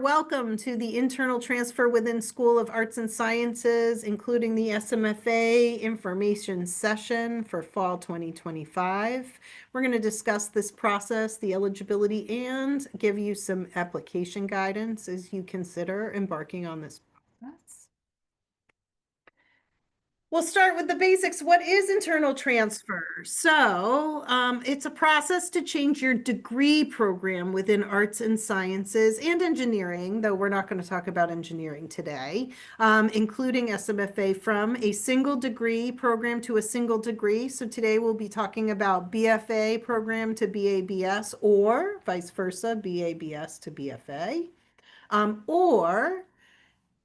Welcome to the internal transfer within School of Arts and Sciences, including the SMFA information session for fall 2025. We're going to discuss this process, the eligibility, and give you some application guidance as you consider embarking on this process. We'll start with the basics. What is internal transfer? So it's a process to change your degree program within arts and sciences and engineering, though we're not going to talk about engineering today, including SMFA from a single degree program to a single degree. So today we'll be talking about BFA program to BA/BS or vice versa, BA/BS to BFA, or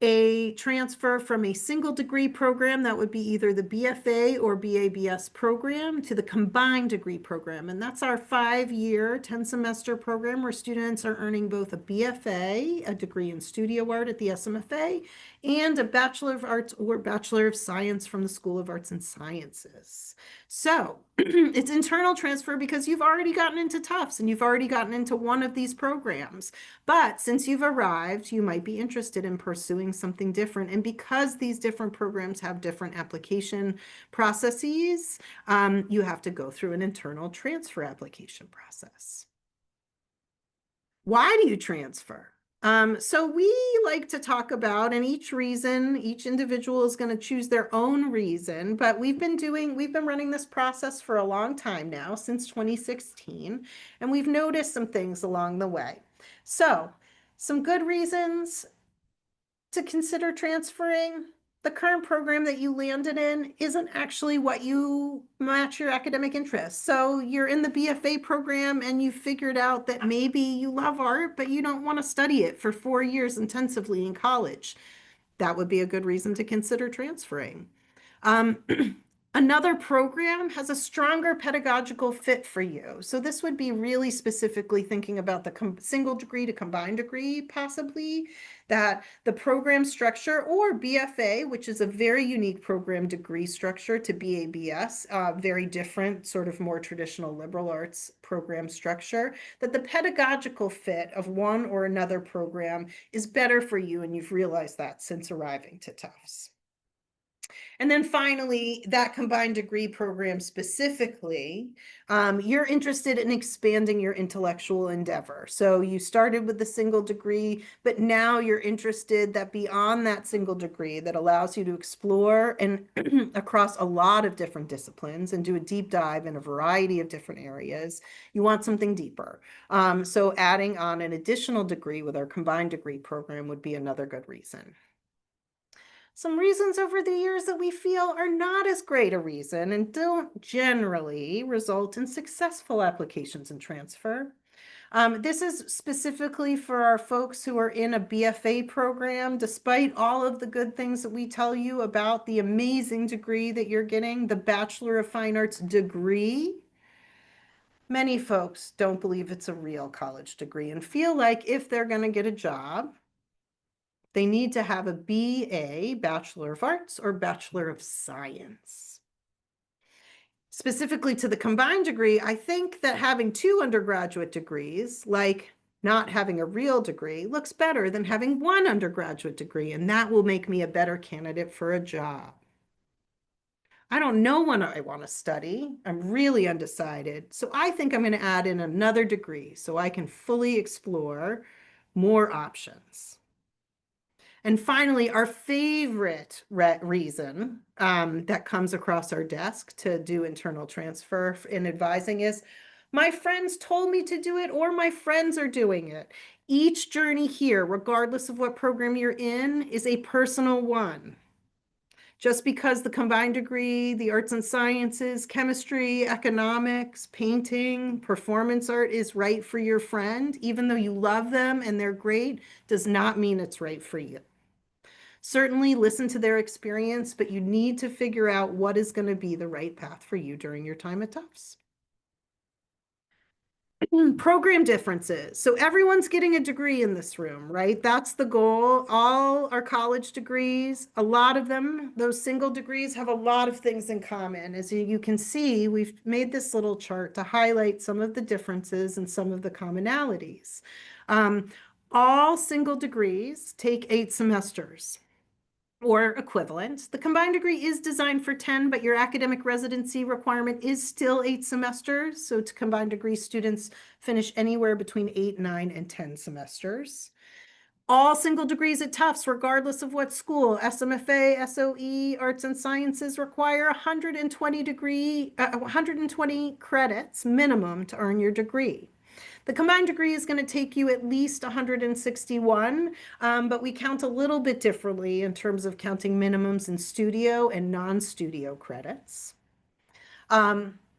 a transfer from a single degree program, that would be either the BFA or BA/BS program, to the combined degree program. And that's our 5-year, 10-semester program where students are earning both a BFA, a degree in studio art at the SMFA, and a Bachelor of Arts or Bachelor of Science from the School of Arts and Sciences. So it's internal transfer because you've already gotten into Tufts and you've already gotten into one of these programs. But since you've arrived, you might be interested in pursuing something different. And because these different programs have different application processes, you have to go through an internal transfer application process. Why do you transfer? So we like to talk about, and each individual is going to choose their own reason, but we've been running this process for a long time now, since 2016, and we've noticed some things along the way. So some good reasons to consider transferring. The current program that you landed in isn't actually what you match your academic interests. So you're in the BFA program and you figured out that maybe you love art, but you don't want to study it for 4 years intensively in college. That would be a good reason to consider transferring. Another program has a stronger pedagogical fit for you. So this would be really specifically thinking about the single degree to combined degree, possibly, that the program structure, or BFA, which is a very unique program degree structure, to BA/BS, very different, sort of more traditional liberal arts program structure, that the pedagogical fit of one or another program is better for you, and you've realized that since arriving to Tufts. And then finally, that combined degree program specifically, you're interested in expanding your intellectual endeavor. So you started with the single degree, but now you're interested that beyond that single degree that allows you to explore and across a lot of different disciplines and do a deep dive in a variety of different areas, you want something deeper. So adding on an additional degree with our combined degree program would be another good reason. Some reasons over the years that we feel are not as great a reason and don't generally result in successful applications and transfer. This is specifically for our folks who are in a BFA program. Despite all of the good things that we tell you about the amazing degree that you're getting, the Bachelor of Fine Arts degree, many folks don't believe it's a real college degree and feel like if they're going to get a job, they need to have a BA, Bachelor of Arts, or Bachelor of Science. Specifically to the combined degree, I think that having 2 undergraduate degrees, like not having a real degree, looks better than having 1 undergraduate degree, and that will make me a better candidate for a job. I don't know what I want to study. I'm really undecided. So I think I'm going to add in another degree so I can fully explore more options. And finally, our favorite reason that comes across our desk to do internal transfer in advising is, my friends told me to do it, or my friends are doing it. Each journey here, regardless of what program you're in, is a personal one. Just because the combined degree, the arts and sciences, chemistry, economics, painting, performance art is right for your friend, even though you love them and they're great, does not mean it's right for you. Certainly listen to their experience, but you need to figure out what is going to be the right path for you during your time at Tufts. Program differences. So everyone's getting a degree in this room, right? That's the goal. All our college degrees, a lot of them, those single degrees, have a lot of things in common. As you can see, we've made this little chart to highlight some of the differences and some of the commonalities. All single degrees take 8 semesters or equivalent. The combined degree is designed for 10, but your academic residency requirement is still 8 semesters. So to combined degree students finish anywhere between 8, 9, and 10 semesters. All single degrees at Tufts, regardless of what school, SMFA, SOE, Arts and Sciences, require 120 credits minimum to earn your degree. The combined degree is going to take you at least 161, but we count a little bit differently in terms of counting minimums in studio and non-studio credits.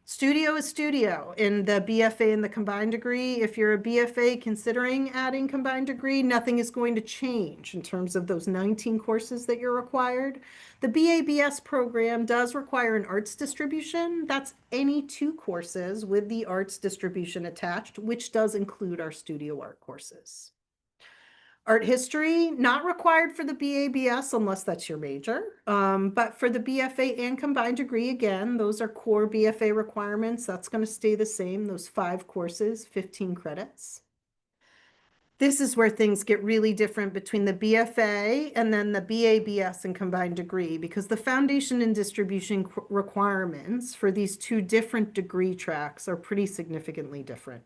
Studio is studio in the BFA and the combined degree. If you're a BFA considering adding combined degree, nothing is going to change in terms of those 19 courses that you're required. The BA/BS program does require an arts distribution. That's any 2 courses with the arts distribution attached, which does include our studio art courses. Art history, not required for the BA/BS unless that's your major, but for the BFA and combined degree, again, those are core BFA requirements. That's going to stay the same, those 5 courses, 15 credits. This is where things get really different between the BFA and then the BA/BS and combined degree, because the foundation and distribution requirements for these 2 different degree tracks are pretty significantly different.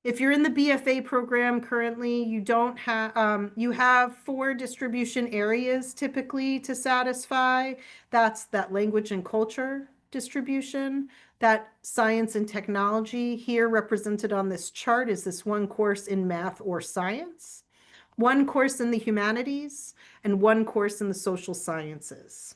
If you're in the BFA program currently, you have 4 distribution areas typically to satisfy. That's that language and culture distribution, that science and technology here represented on this chart is this 1 course in math or science, 1 course in the humanities, and 1 course in the social sciences.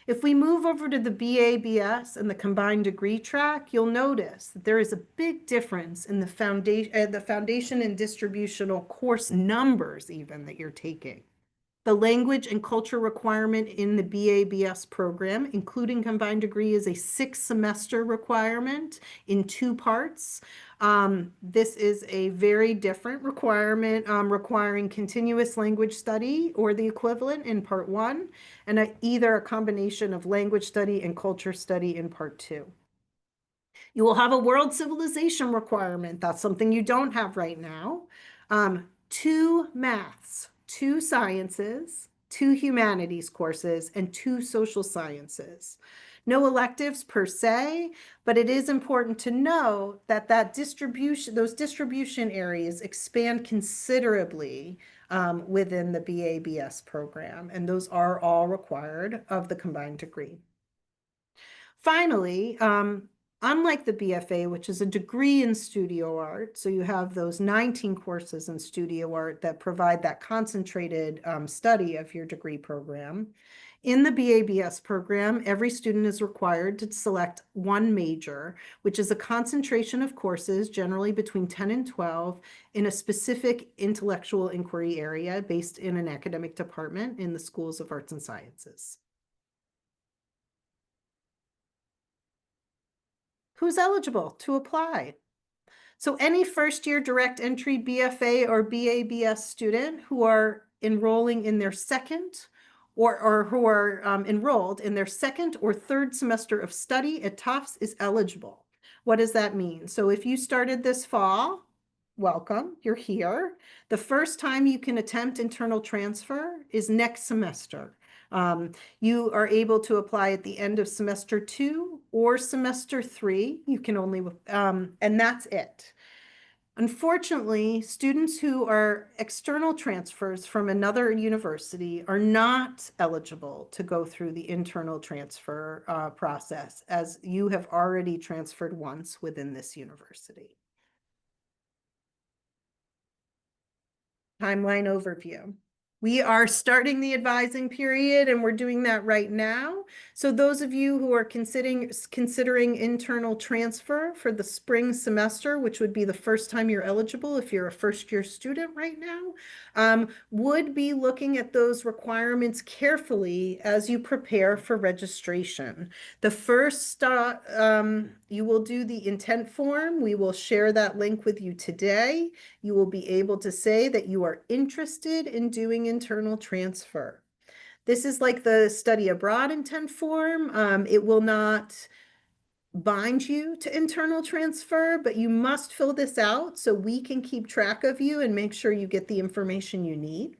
If we move over to the BA/BS and the combined degree track, you'll notice that there is a big difference in the foundation and distributional course numbers even that you're taking. The language and culture requirement in the BA/BS program, including combined degree, is a 6-semester requirement in 2 parts. This is a very different requirement, requiring continuous language study or the equivalent in part 1, and either a combination of language study and culture study in part 2. You will have a world civilization requirement. That's something you don't have right now. 2 maths, 2 sciences, 2 humanities courses, and 2 social sciences. No electives per se, but it is important to know that those distribution areas expand considerably within the BA/BS program, and those are all required of the combined degree. Finally, unlike the BFA, which is a degree in studio art, so you have those 19 courses in studio art that provide that concentrated study of your degree program. In the BA/BS program, every student is required to select 1 major, which is a concentration of courses, generally between 10 and 12, in a specific intellectual inquiry area based in an academic department in the schools of arts and sciences. Who's eligible to apply? So any first-year direct entry BFA or BA/BS student who are enrolling in their second or who are enrolled in their 2nd or 3rd semester of study at Tufts is eligible. What does that mean? So if you started this fall, welcome, you're here. The first time you can attempt internal transfer is next semester. You are able to apply at the end of semester 2 or semester 3. You can only, and that's it. Unfortunately, students who are external transfers from another university are not eligible to go through the internal transfer process, as you have already transferred once within this university. Timeline overview. We are starting the advising period, and we're doing that right now. So those of you who are considering internal transfer for the spring semester, which would be the first time you're eligible if you're a first-year student right now, would be looking at those requirements carefully as you prepare for registration. The first, you will do the intent form. We will share that link with you today. You will be able to say that you are interested in doing internal transfer. This is like the study abroad intent form. It will not bind you to internal transfer, but you must fill this out so we can keep track of you and make sure you get the information you need.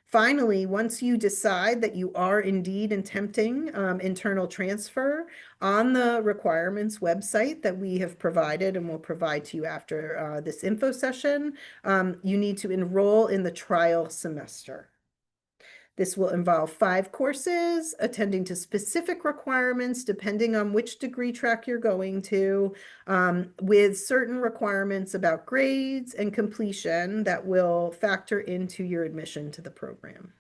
Finally, once you decide that you are indeed attempting internal transfer, on the requirements website that we have provided and will provide to you after this info session, you need to enroll in the trial semester. This will involve 5 courses, attending to specific requirements depending on which degree track you're going to, with certain requirements about grades and completion that will factor into your admission to the program.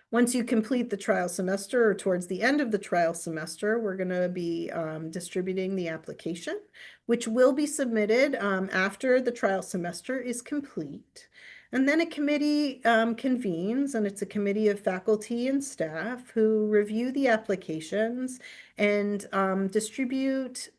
Once you complete the trial semester or towards the end of the trial semester, we're going to be distributing the application, which will be submitted after the trial semester is complete. And then a committee convenes, and it's a committee of faculty and staff who review the applications and distribute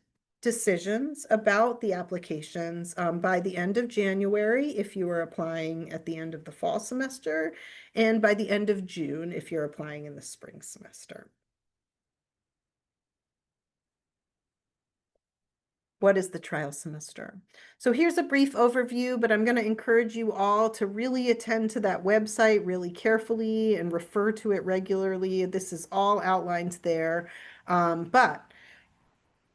decisions about the applications by the end of January if you are applying at the end of the fall semester, and by the end of June if you're applying in the spring semester. What is the trial semester? So here's a brief overview, but I'm going to encourage you all to really attend to that website really carefully and refer to it regularly. This is all outlined there. But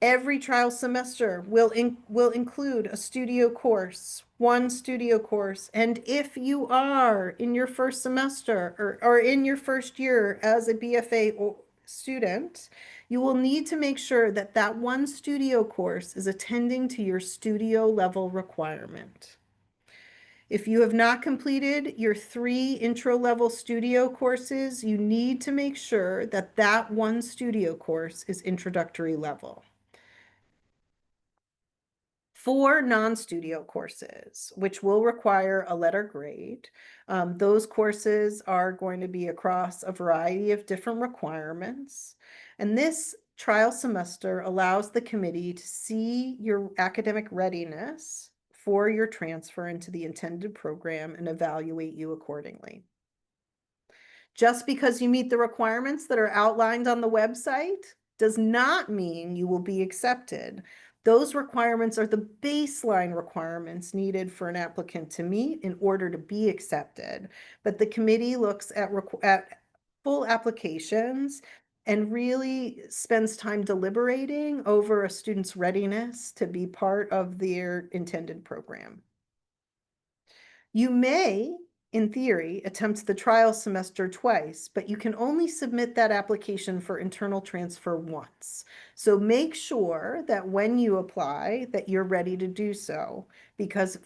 every trial semester will include a studio course, one studio course. And if you are in your first semester or in your first year as a BFA student, you will need to make sure that that one studio course is attending to your studio level requirement. If you have not completed your 3 intro level studio courses, you need to make sure that that one studio course is introductory level. 4 non-studio courses, which will require a letter grade. Those courses are going to be across a variety of different requirements. And this trial semester allows the committee to see your academic readiness for your transfer into the intended program and evaluate you accordingly. Just because you meet the requirements that are outlined on the website does not mean you will be accepted. Those requirements are the baseline requirements needed for an applicant to meet in order to be accepted. But the committee looks at full applications and really spends time deliberating over a student's readiness to be part of their intended program. You may, in theory, attempt the trial semester twice, but you can only submit that application for internal transfer once. So make sure that when you apply that you're ready to do so, because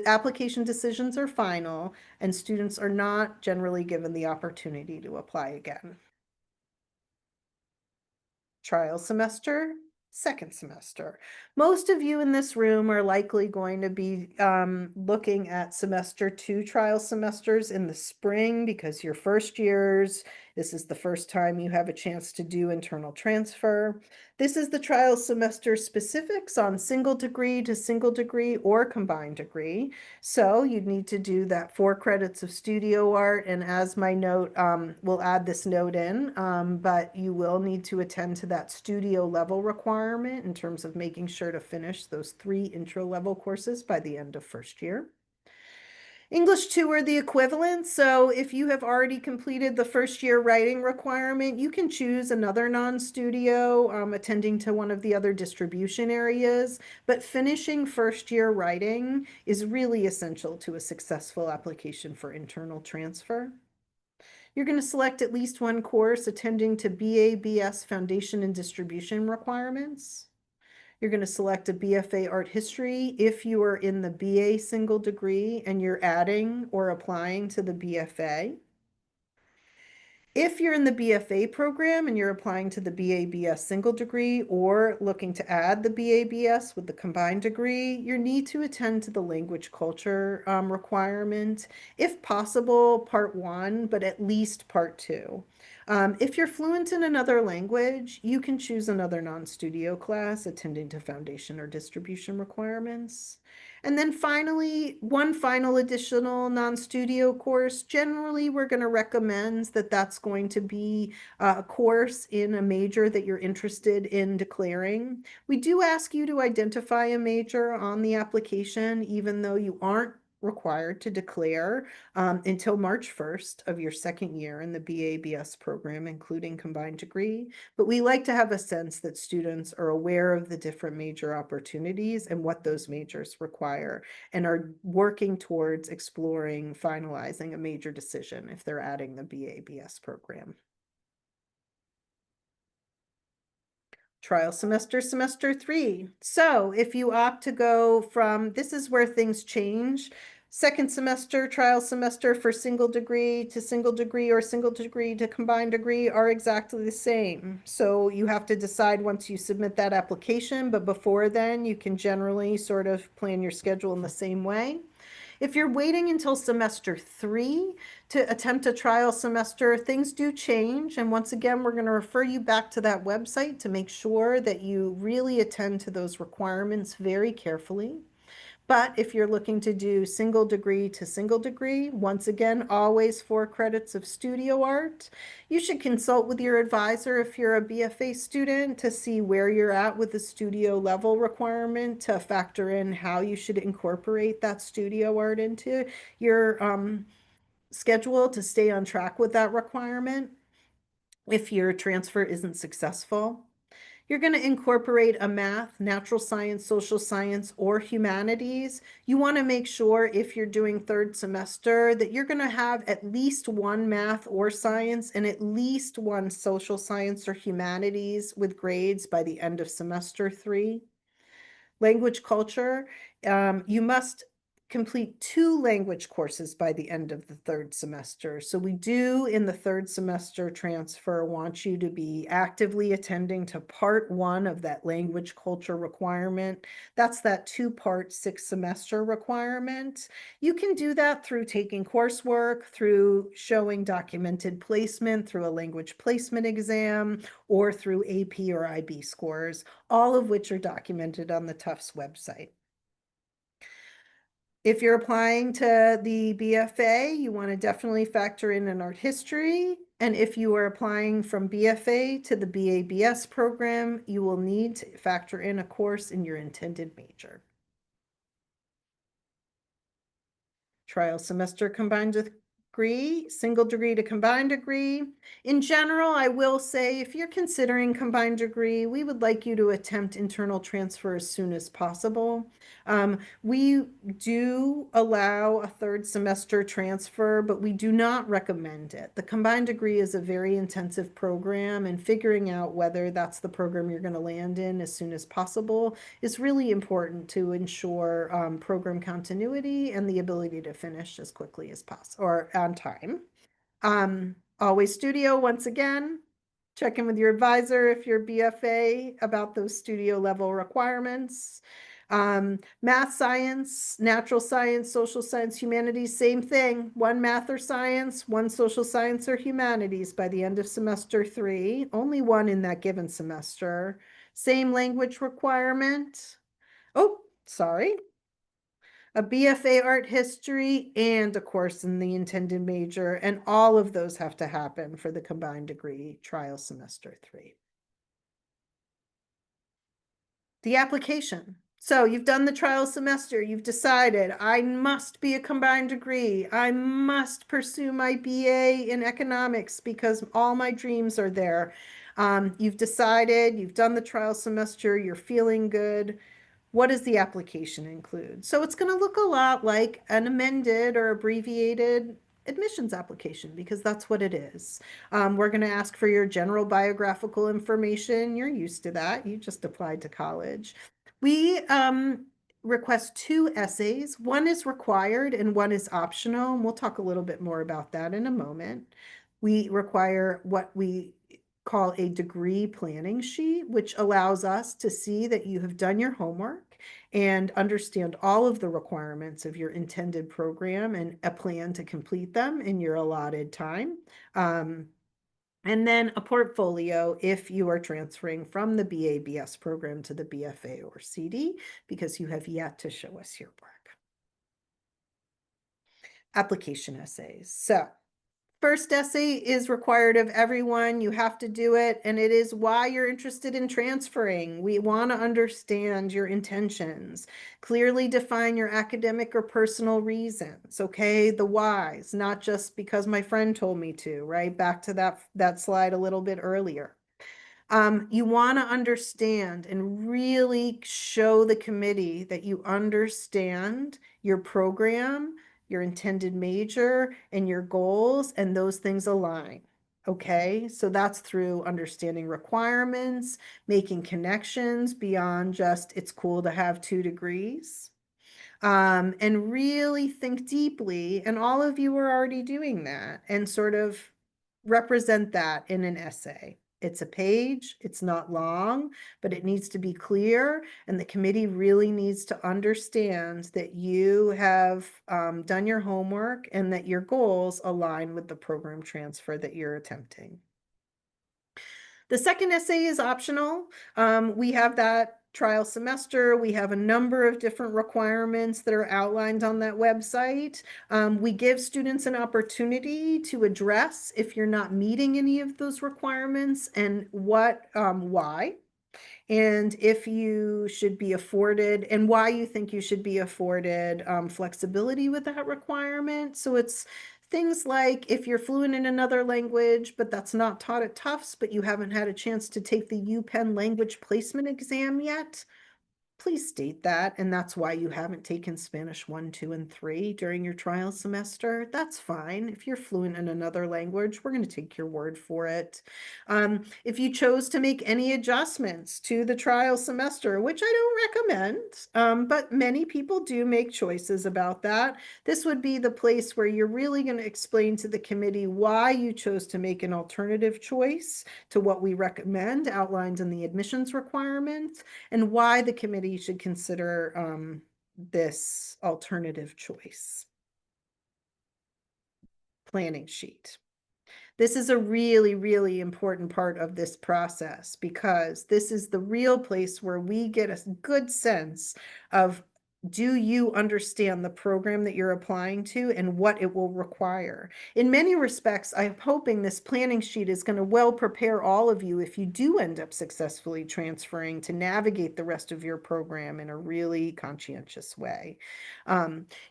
application decisions are final and students are not generally given the opportunity to apply again. Trial semester, second semester. Most of you in this room are likely going to be looking at semester 2 trial semesters in the spring because your first years, this is the first time you have a chance to do internal transfer. This is the trial semester specifics on single degree to single degree or combined degree. So you'd need to do that 4 credits of studio art. And as my note, we'll add this note in, but you will need to attend to that studio level requirement in terms of making sure to finish those 3 intro level courses by the end of first year. English 2 are the equivalent. So if you have already completed the first year writing requirement, you can choose another non-studio, attending to one of the other distribution areas. But finishing first year writing is really essential to a successful application for internal transfer. You're going to select at least one course attending to BA BS Foundation and Distribution requirements. You're going to select a BFA Art History if you are in the BA single degree and you're adding or applying to the BFA. If you're in the BFA program and you're applying to the BA/BS single degree or looking to add the BA/BS with the combined degree, you need to attend to the language culture requirement, if possible, part 1, but at least part 2. If you're fluent in another language, you can choose another non-studio class attending to foundation or distribution requirements. And then finally, one final additional non-studio course. Generally, we're going to recommend that that's going to be a course in a major that you're interested in declaring. We do ask you to identify a major on the application, even though you aren't required to declare until March 1st of your second year in the BA/BS program, including combined degree. But we like to have a sense that students are aware of the different major opportunities and what those majors require, and are working towards exploring finalizing a major decision if they're adding the BA/BS program. Trial semester, semester 3. So if you opt to go from, this is where things change. Second semester, trial semester for single degree to single degree or single degree to combined degree are exactly the same. So you have to decide once you submit that application, but before then you can generally sort of plan your schedule in the same way. If you're waiting until semester 3 to attempt a trial semester, things do change. And once again, we're going to refer you back to that website to make sure that you really attend to those requirements very carefully. But if you're looking to do single degree to single degree, once again, always 4 credits of studio art. You should consult with your advisor if you're a BFA student to see where you're at with the studio level requirement, to factor in how you should incorporate that studio art into your schedule to stay on track with that requirement if your transfer isn't successful. You're going to incorporate a math, natural science, social science, or humanities. You want to make sure if you're doing third semester that you're going to have at least one math or science and at least one social science or humanities with grades by the end of semester 3. Language culture, you must complete 2 language courses by the end of the third semester. So we do in the third semester transfer want you to be actively attending to part 1 of that language culture requirement. That's that 2-part 6-semester requirement. You can do that through taking coursework, through showing documented placement, through a language placement exam, or through AP or IB scores, all of which are documented on the Tufts website. If you're applying to the BFA, you want to definitely factor in an art history. And if you are applying from BFA to the BA/BS program, you will need to factor in a course in your intended major. Trial semester combined degree, single degree to combined degree. In general, I will say if you're considering combined degree, we would like you to attempt internal transfer as soon as possible. We do allow a third semester transfer, but we do not recommend it. The combined degree is a very intensive program, and figuring out whether that's the program you're going to land in as soon as possible is really important to ensure program continuity and the ability to finish as quickly as possible or on time. Always studio, once again, check in with your advisor if you're BFA about those studio level requirements. Math, science, natural science, social science, humanities, same thing. One math or science, one social science or humanities by the end of semester 3. Only one in that given semester. Same language requirement. Oh, sorry. A BFA art history and a course in the intended major, and all of those have to happen for the combined degree trial semester 3. The application. So you've done the trial semester, you've decided I must be a combined degree, I must pursue my BA in economics because all my dreams are there. You've decided, you've done the trial semester, you're feeling good. What does the application include? So it's going to look a lot like an amended or abbreviated admissions application because that's what it is. We're going to ask for your general biographical information. You're used to that. You just applied to college. We request 2 essays. One is required and one is optional. And we'll talk a little bit more about that in a moment. We require what we call a degree planning sheet, which allows us to see that you have done your homework and understand all of the requirements of your intended program and a plan to complete them in your allotted time. And then a portfolio if you are transferring from the BA/BS program to the BFA or CD, because you have yet to show us your work. application essays. So first essay is required of everyone. You have to do it, and it is why you're interested in transferring. We want to understand your intentions. Clearly define your academic or personal reasons, okay? The whys, not just because my friend told me to, right? Back to that slide a little bit earlier. You want to understand and really show the committee that you understand your program, your intended major, and your goals, and those things align. Okay, so that's through understanding requirements, making connections beyond just it's cool to have 2 degrees, and really think deeply. And all of you are already doing that and sort of represent that in an essay. It's a page, it's not long, but it needs to be clear. And the committee really needs to understand that you have done your homework and that your goals align with the program transfer that you're attempting. The second essay is optional. We have that trial semester. We have a number of different requirements that are outlined on that website. We give students an opportunity to address if you're not meeting any of those requirements and why, and if you should be afforded and why you think you should be afforded flexibility with that requirement. So it's things like if you're fluent in another language, but that's not taught at Tufts, but you haven't had a chance to take the UPenn language placement exam yet, please state that, and that's why you haven't taken Spanish 1, 2, and 3 during your trial semester. That's fine. If you're fluent in another language, we're going to take your word for it. If you chose to make any adjustments to the trial semester, which I don't recommend, but many people do make choices about that, this would be the place where you're really going to explain to the committee why you chose to make an alternative choice to what we recommend outlined in the admissions requirements, and why the committee should consider this alternative choice. Planning sheet. This is a really, really important part of this process because this is the real place where we get a good sense of, do you understand the program that you're applying to and what it will require? In many respects, I'm hoping this planning sheet is going to well prepare all of you if you do end up successfully transferring to navigate the rest of your program in a really conscientious way.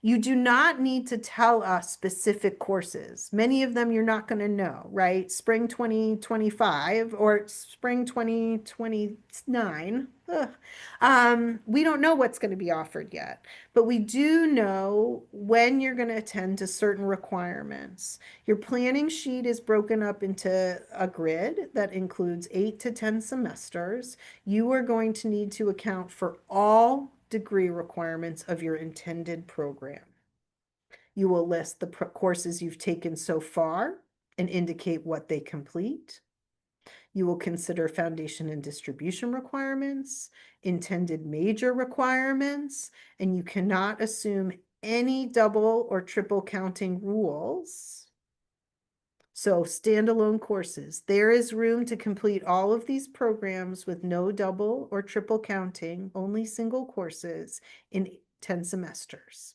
You do not need to tell us specific courses. Many of them you're not going to know, right? Spring 2025 or spring 2029. We don't know what's going to be offered yet, but we do know when you're going to attend to certain requirements. Your planning sheet is broken up into a grid that includes 8 to 10 semesters. You are going to need to account for all degree requirements of your intended program. You will list the courses you've taken so far and indicate what they complete. You will consider foundation and distribution requirements, intended major requirements, and you cannot assume any double or triple counting rules. So standalone courses, there is room to complete all of these programs with no double or triple counting, only single courses in 10 semesters.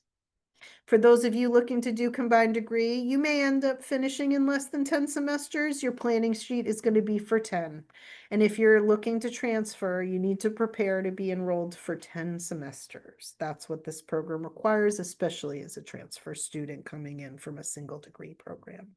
For those of you looking to do combined degree, you may end up finishing in less than 10 semesters. Your planning sheet is going to be for 10. And if you're looking to transfer, you need to prepare to be enrolled for 10 semesters. That's what this program requires, especially as a transfer student coming in from a single degree program.